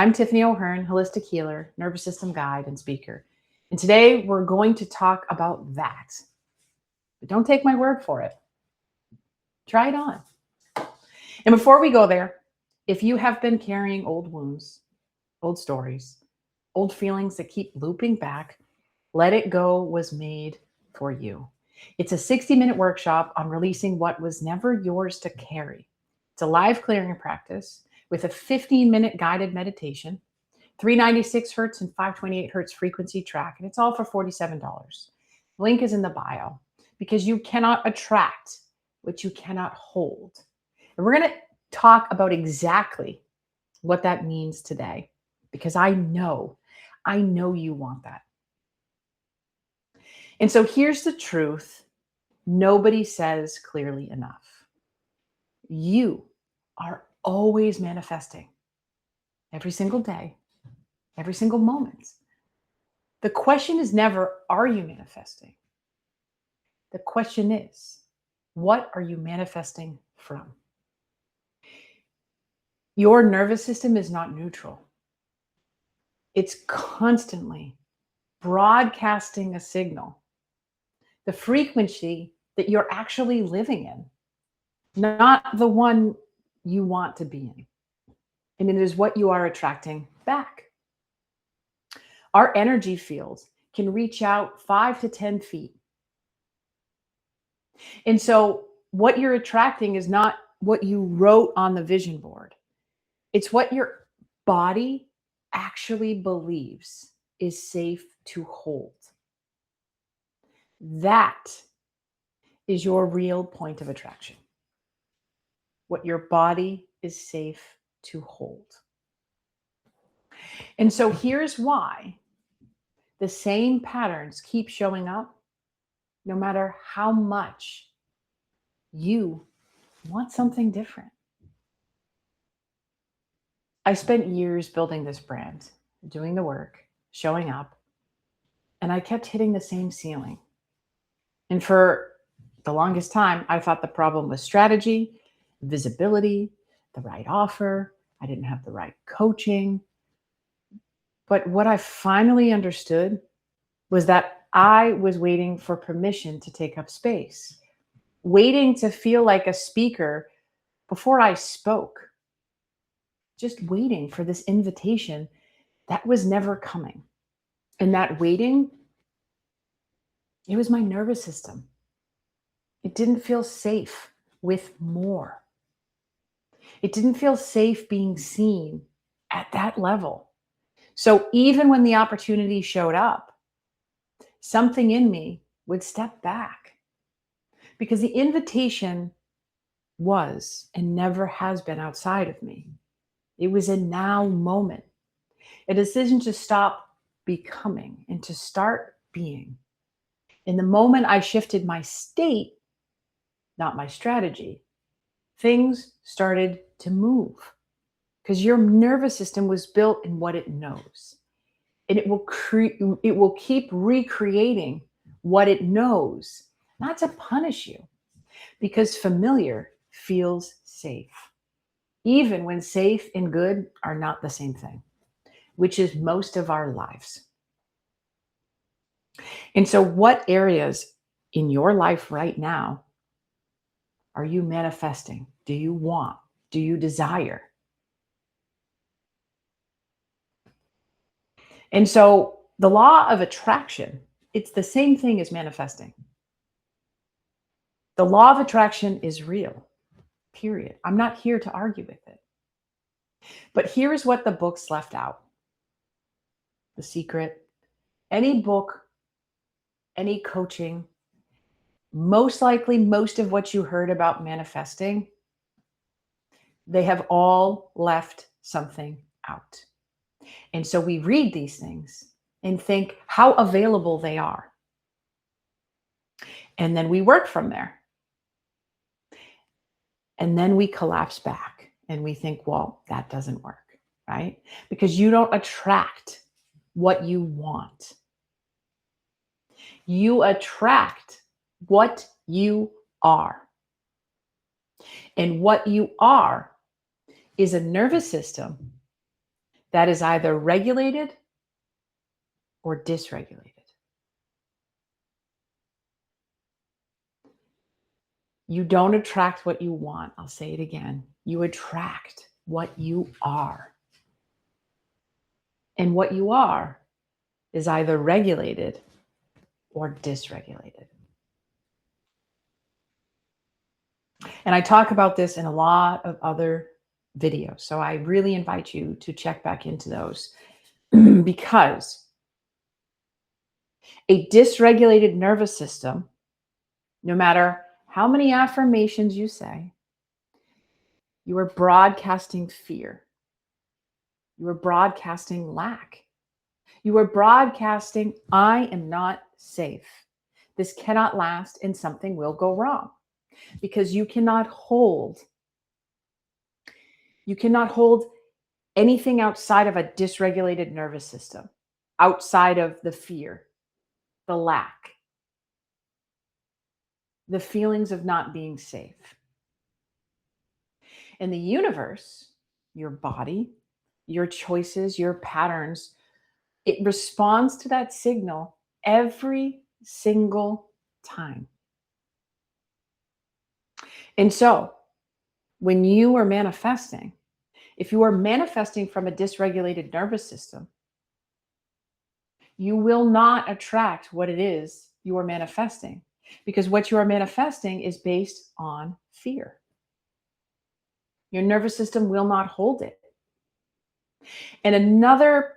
I'm Tiffany O'Hearn, holistic healer, nervous system guide, and speaker. And today we're going to talk about that. But don't take my word for it. Try it on. And before we go there, if you have been carrying old wounds, old stories, old feelings that keep looping back, Let It Go was made for you. It's a 60-minute workshop on releasing what was never yours to carry. It's a live clearing practice with a 15-minute guided meditation, 396 hertz and 528 hertz frequency track, and it's all for $47. Link is in the bio because you cannot attract what you cannot hold. And we're going to talk about exactly what that means today because I know you want that. And so here's the truth. Nobody says clearly enough. You are always manifesting every single day, every single moment. The question is never, are you manifesting? The question is, what are you manifesting from? Your nervous system is not neutral. It's constantly broadcasting a signal, the frequency that you're actually living in, not the one you want to be in. And it is what you are attracting back. Our energy fields can reach out 5 to 10 feet. And so what you're attracting is not what you wrote on the vision board. It's what your body actually believes is safe to hold. That is your real point of attraction. What your body is safe to hold. And so here's why the same patterns keep showing up no matter how much you want something different. I spent years building this brand, doing the work, showing up, and I kept hitting the same ceiling. And for the longest time, I thought the problem was strategy, visibility, the right offer. I didn't have the right coaching. But what I finally understood was that I was waiting for permission to take up space, waiting to feel like a speaker before I spoke, just waiting for this invitation that was never coming. And that waiting, it was my nervous system. It didn't feel safe with more. It didn't feel safe being seen at that level. So even when the opportunity showed up, something in me would step back because the invitation was and never has been outside of me. It was a now moment, a decision to stop becoming and to start being. In the moment I shifted my state, not my strategy, things started to move because your nervous system was built in what it knows. And it will keep recreating what it knows, not to punish you, because familiar feels safe, even when safe and good are not the same thing, which is most of our lives. And so what areas in your life right now are you manifesting? Do you want? Do you desire? And so the law of attraction, it's the same thing as manifesting. The law of attraction is real, period. I'm not here to argue with it. But here's what the books left out. The secret, any book, any coaching, most likely most of what you heard about manifesting, they have all left something out. And so we read these things and think how available they are. And then we work from there. And then we collapse back and we think, well, that doesn't work, right? Because you don't attract what you want. You attract what you are. And what you are is a nervous system that is either regulated or dysregulated. You don't attract what you want. I'll say it again. You attract what you are. And what you are is either regulated or dysregulated. And I talk about this in a lot of other videos. So I really invite you to check back into those because a dysregulated nervous system, no matter how many affirmations you say, you are broadcasting fear. You are broadcasting lack. You are broadcasting, I am not safe. This cannot last and something will go wrong because you cannot hold anything outside of a dysregulated nervous system, outside of the fear, the lack, the feelings of not being safe. And the universe, your body, your choices, your patterns, it responds to that signal every single time. And so when you are manifesting, if you are manifesting from a dysregulated nervous system, you will not attract what it is you are manifesting because what you are manifesting is based on fear. Your nervous system will not hold it. And another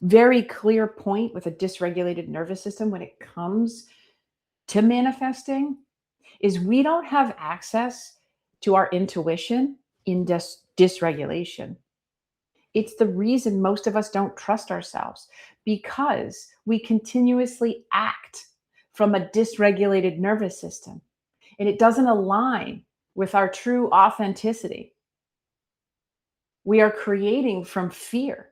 very clear point with a dysregulated nervous system when it comes to manifesting is we don't have access to our intuition in dysregulation. It's the reason most of us don't trust ourselves because we continuously act from a dysregulated nervous system and it doesn't align with our true authenticity. We are creating from fear.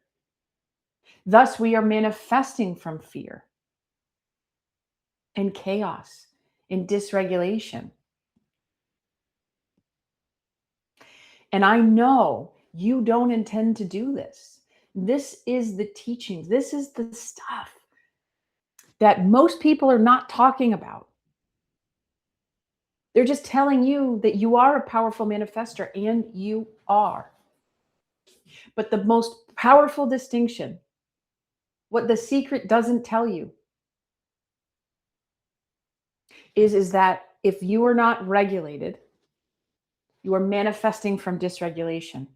Thus, we are manifesting from fear and chaos and dysregulation. And I know you don't intend to do this. This is the teachings. This is the stuff that most people are not talking about. They're just telling you that you are a powerful manifester, and you are. But the most powerful distinction, what the secret doesn't tell you, is that if you are not regulated, you are manifesting from dysregulation.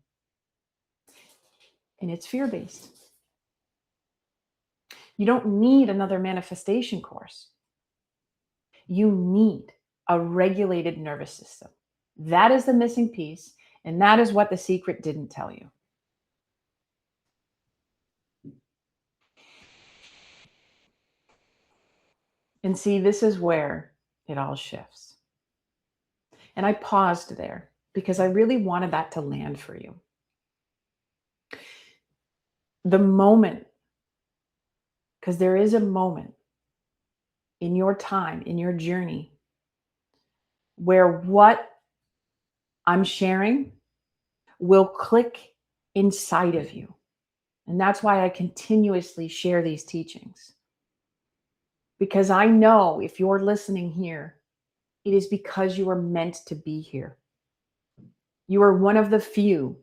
And it's fear-based. You don't need another manifestation course. You need a regulated nervous system. That is the missing piece, and that is what the secret didn't tell you. And see, this is where it all shifts. And I paused there because I really wanted that to land for you. The moment, because there is a moment in your time, in your journey, where what I'm sharing will click inside of you. And that's why I continuously share these teachings. Because I know if you're listening here, it is because you are meant to be here. You are one of the few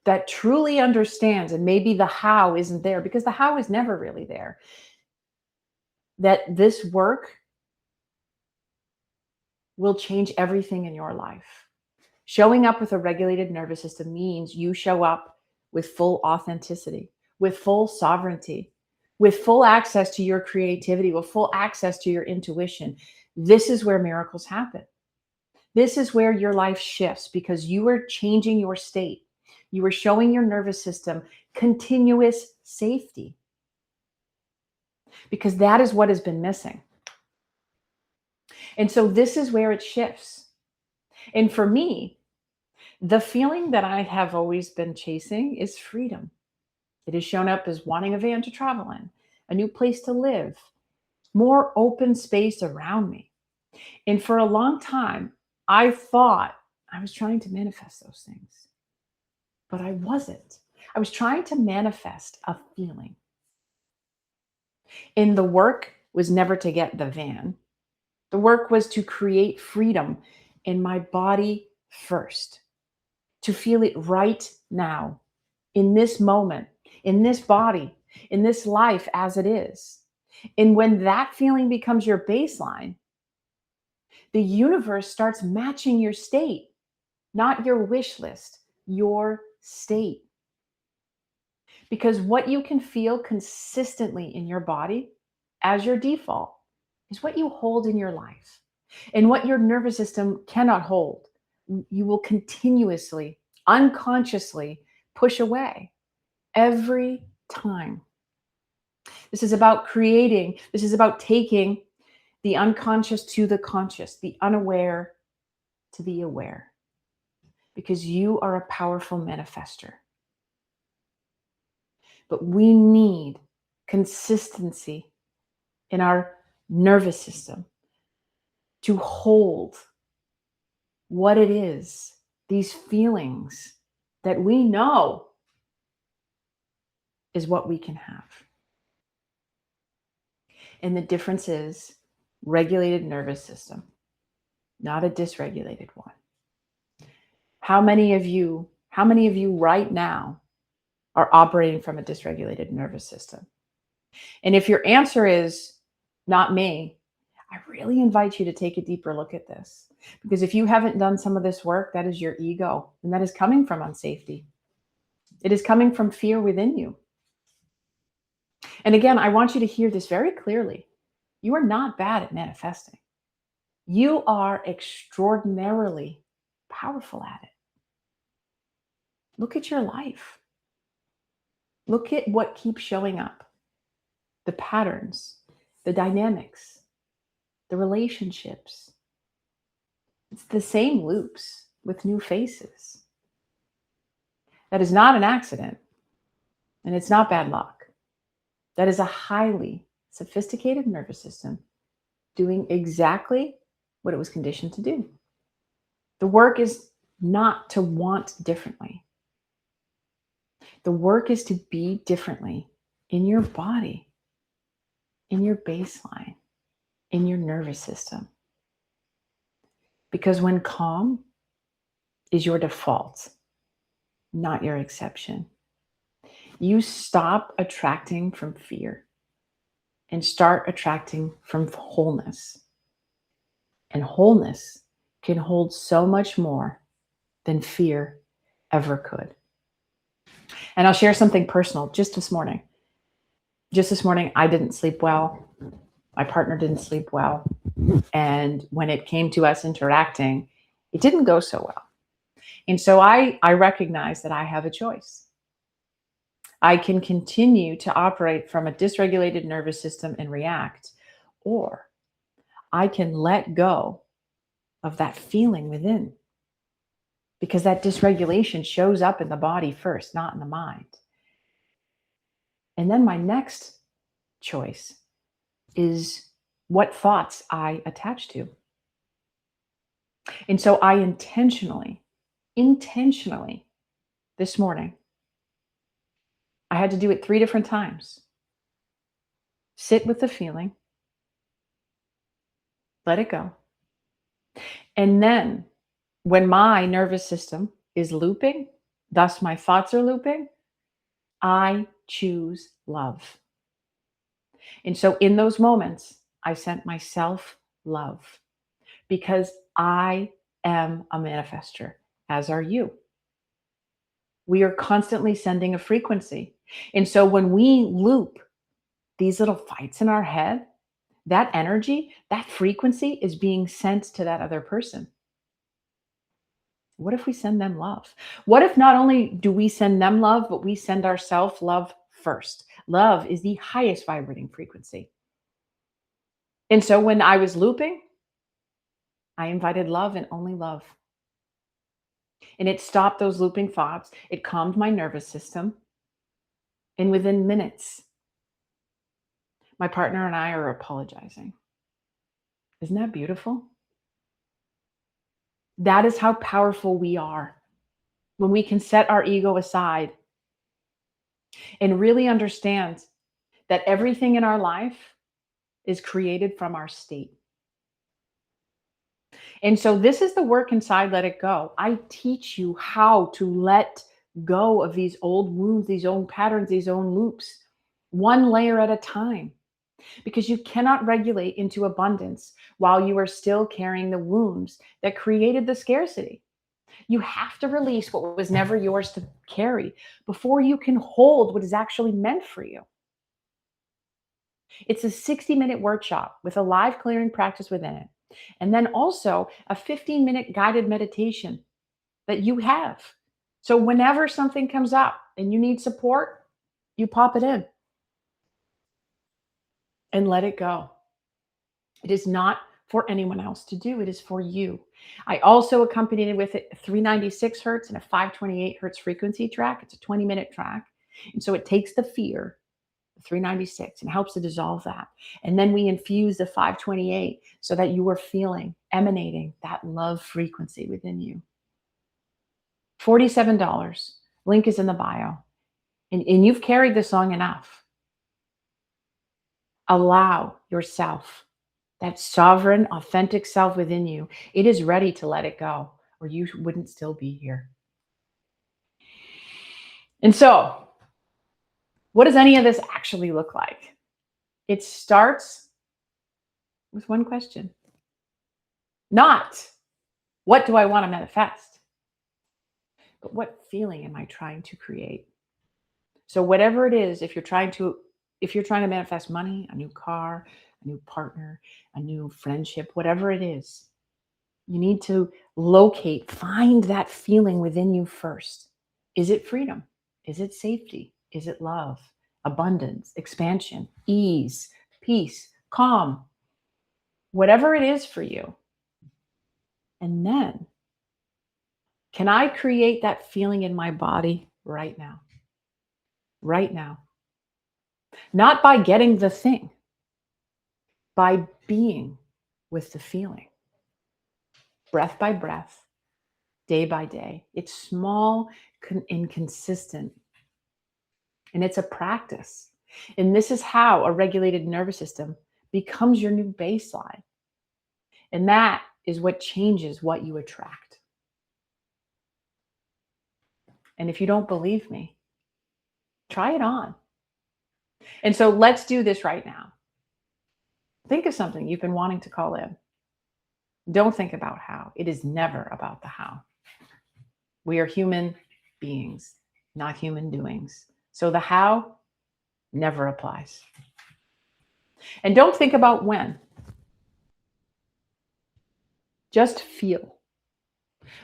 that truly understands, and maybe the how isn't there, because the how is never really there, that this work will change everything in your life. Showing up with a regulated nervous system means you show up with full authenticity, with full sovereignty, with full access to your creativity, with full access to your intuition. This is where miracles happen. This is where your life shifts because you are changing your state. You are showing your nervous system continuous safety because that is what has been missing. And so this is where it shifts. And for me, the feeling that I have always been chasing is freedom. It has shown up as wanting a van to travel in, a new place to live, more open space around me. And for a long time, I thought I was trying to manifest those things, but I wasn't. I was trying to manifest a feeling. And the work was never to get the van. The work was to create freedom in my body first, to feel it right now, in this moment, in this body, in this life as it is. And when that feeling becomes your baseline, the universe starts matching your state, not your wish list, your state. Because what you can feel consistently in your body as your default is what you hold in your life. And what your nervous system cannot hold, you will continuously, unconsciously push away every time. This is about creating, this is about taking the unconscious to the conscious, the unaware to the aware, because you are a powerful manifester. But we need consistency in our nervous system to hold what it is, these feelings that we know is what we can have. And the difference is regulated nervous system, not a dysregulated one. How many of you right now are operating from a dysregulated nervous system? And if your answer is not me, I really invite you to take a deeper look at this. Because if you haven't done some of this work, that is your ego. And that is coming from unsafety. It is coming from fear within you. And again, I want you to hear this very clearly. You are not bad at manifesting. You are extraordinarily powerful at it. Look at your life. Look at what keeps showing up. The patterns, the dynamics, the relationships. It's the same loops with new faces. That is not an accident, and it's not bad luck. That is a highly sophisticated nervous system doing exactly what it was conditioned to do. The work is not to want differently. The work is to be differently in your body, in your baseline, in your nervous system. Because when calm is your default, not your exception, you stop attracting from fear and start attracting from wholeness. And wholeness can hold so much more than fear ever could. And I'll share something personal. Just this morning, I didn't sleep well. My partner didn't sleep well. And when it came to us interacting, it didn't go so well. And so I recognize that I have a choice. I can continue to operate from a dysregulated nervous system and react, or I can let go of that feeling within, because that dysregulation shows up in the body first, not in the mind. And then my next choice is what thoughts I attach to. And so I intentionally, this morning, I had to do it 3 different times. Sit with the feeling, let it go. And then when my nervous system is looping, thus my thoughts are looping, I choose love. And so in those moments, I sent myself love, because I am a manifester, as are you. We are constantly sending a frequency. And so when we loop these little fights in our head, that energy, that frequency is being sent to that other person. What if we send them love? What if not only do we send them love, but we send ourselves love first? Love is the highest vibrating frequency. And so when I was looping, I invited love and only love. And it stopped those looping thoughts. It calmed my nervous system. And within minutes, my partner and I are apologizing. Isn't that beautiful? That is how powerful we are when we can set our ego aside and really understand that everything in our life is created from our state. And so this is the work inside Let It Go. I teach you how to let go of these old wounds, these old patterns, these old loops, one layer at a time, because you cannot regulate into abundance while you are still carrying the wounds that created the scarcity. You have to release what was never yours to carry before you can hold what is actually meant for you. It's a 60-minute workshop with a live clearing practice within it. And then also a 15-minute guided meditation that you have. So whenever something comes up and you need support, you pop it in and let it go. It is not for anyone else to do. It is for you. I also accompanied it with a 396 hertz and a 528 hertz frequency track. It's a 20-minute track. And so it takes the fear, 396, and helps to dissolve that. And then we infuse the 528 so that you are feeling, emanating that love frequency within you. $47. Link is in the bio. And you've carried this long enough. Allow yourself, that sovereign, authentic self within you. It is ready to let it go, or you wouldn't still be here. And so, what does any of this actually look like? It starts with one question. Not, what do I want to manifest? But what feeling am I trying to create? So whatever it is, if you're trying to manifest money, a new car, a new partner, a new friendship, whatever it is, you need to find that feeling within you first. Is it freedom? Is it safety? Is it love, abundance, expansion, ease, peace, calm? Whatever it is for you. And then, can I create that feeling in my body right now? Right now. Not by getting the thing, by being with the feeling. Breath by breath, day by day. It's small and consistent. And it's a practice. And this is how a regulated nervous system becomes your new baseline. And that is what changes what you attract. And if you don't believe me, try it on. And so let's do this right now. Think of something you've been wanting to call in. Don't think about how. It is never about the how. We are human beings, not human doings. So the how never applies. And don't think about when. Just feel.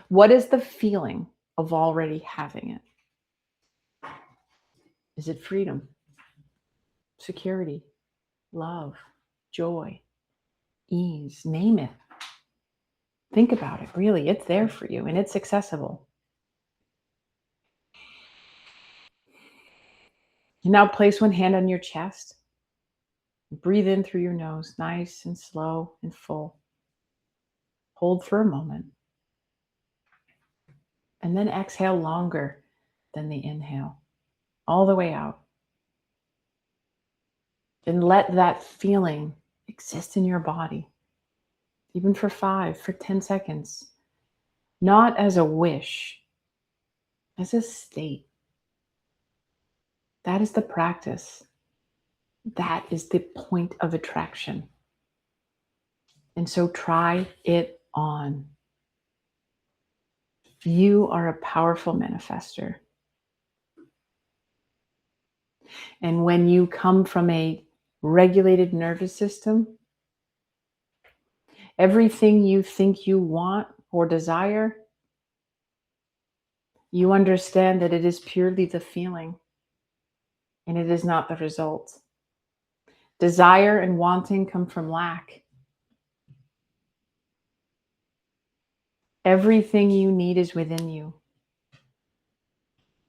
What is the feeling of already having it? Is it freedom, security, love, joy, ease? Name it. Think about it. Really, it's there for you and it's accessible. You now place one hand on your chest. Breathe in through your nose, nice and slow and full. Hold for a moment. And then exhale longer than the inhale, all the way out. And let that feeling exist in your body, even for 10 seconds. Not as a wish, as a state. That is the practice. That is the point of attraction. And so try it on. You are a powerful manifester. And when you come from a regulated nervous system, everything you think you want or desire, you understand that it is purely the feeling and it is not the result. Desire and wanting come from lack. Everything you need is within you.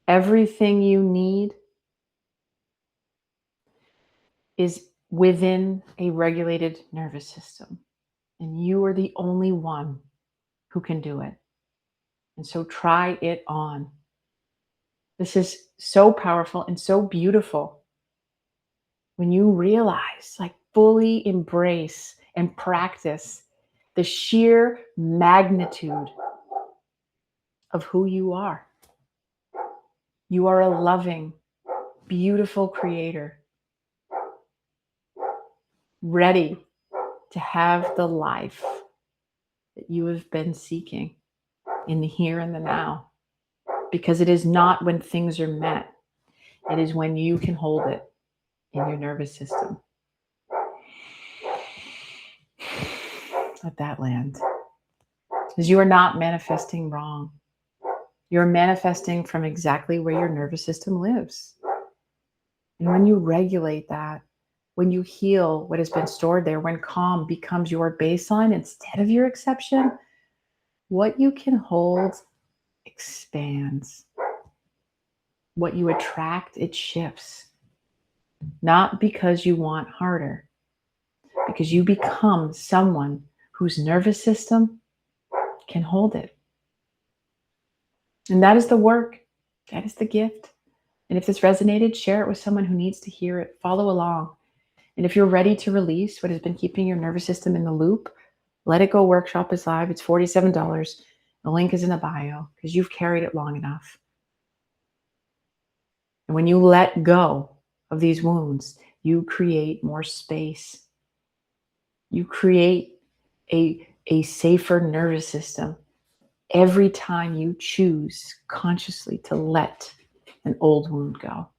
Everything you need is within a regulated nervous system. And you are the only one who can do it. And so try it on. This is so powerful and so beautiful when you realize, like, fully embrace and practice the sheer magnitude of who you are. You are a loving, beautiful creator, ready to have the life that you have been seeking in the here and the now. Because it is not when things are met, it is when you can hold it in your nervous system. Let that land. Because you are not manifesting wrong. You're manifesting from exactly where your nervous system lives. And when you regulate that, when you heal what has been stored there, when calm becomes your baseline instead of your exception, what you can hold expands. What you attract, it shifts. Not because you want harder, because you become someone whose nervous system can hold it. And that is the work. That is the gift. And if this resonated, share it with someone who needs to hear it. Follow along. And if you're ready to release what has been keeping your nervous system in the loop, Let It Go workshop is live. It's $47. The link is in the bio because you've carried it long enough. And when you let go of these wounds, you create more space. You create a safer nervous system every time you choose consciously to let an old wound go.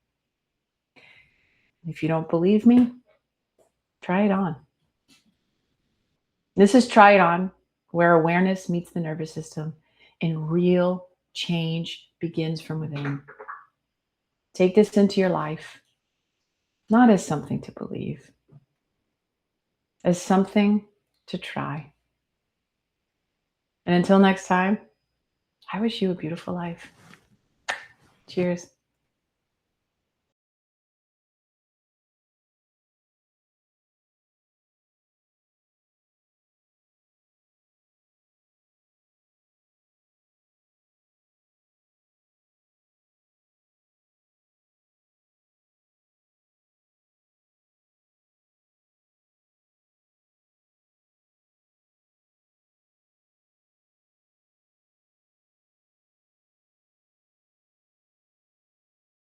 If you don't believe me, try it on. This is Try It On, where awareness meets the nervous system and real change begins from within. Take this into your life, not as something to believe, as something to try. And until next time, I wish you a beautiful life. Cheers.